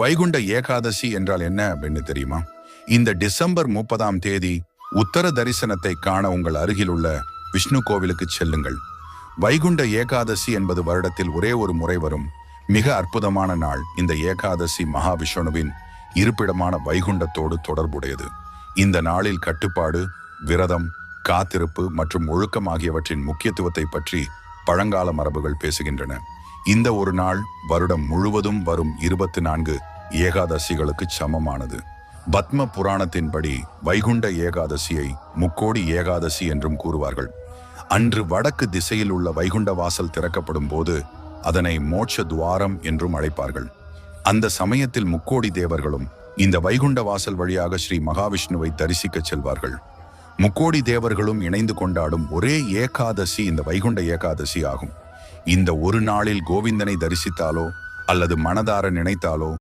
வைகுண்ட ஏகாதசி என்றால் என்ன அப்படின்னு தெரியுமா? இந்த டிசம்பர் 30ஆம் தேதி உத்தர தரிசனத்தை காண உங்கள் அருகிலுள்ள விஷ்ணு கோவிலுக்கு செல்லுங்கள். வைகுண்ட ஏகாதசி என்பது வருடத்தில் ஒரே ஒரு முறை வரும் மிக அற்புதமான நாள். இந்த ஏகாதசி மகாவிஷ்ணுவின் இருப்பிடமான வைகுண்டத்தோடு தொடர்புடையது. இந்த நாளில் கட்டுப்பாடு, விரதம், காத்திருப்பு மற்றும் ஒழுக்கம் ஆகியவற்றின் முக்கியத்துவத்தை பற்றி பழங்கால மரபுகள் பேசுகின்றன. இந்த ஒரு நாள் வருடம் முழுவதும் வரும் 24 ஏகாதசிகளுக்கு சமமானது. பத்ம புராணத்தின்படி வைகுண்ட ஏகாதசியை முக்கோடி ஏகாதசி என்றும் கூறுவார்கள். அன்று வடக்கு திசையில் உள்ள வைகுண்ட வாசல் திறக்கப்படும் போது அதனை மோட்ச துவாரம் என்றும் அழைப்பார்கள். அந்த சமயத்தில் முக்கோடி தேவர்களும் இந்த வைகுண்ட வாசல் வழியாக ஸ்ரீ மகாவிஷ்ணுவை தரிசிக்க செல்வார்கள். முக்கோடி தேவர்களும் இணைந்து கொண்டாடும் ஒரே ஏகாதசி இந்த வைகுண்ட ஏகாதசி ஆகும். இந்த ஒரு நாளில் கோவிந்தனை தரிசித்தாலோ அல்லது மனதார நினைத்தாலோ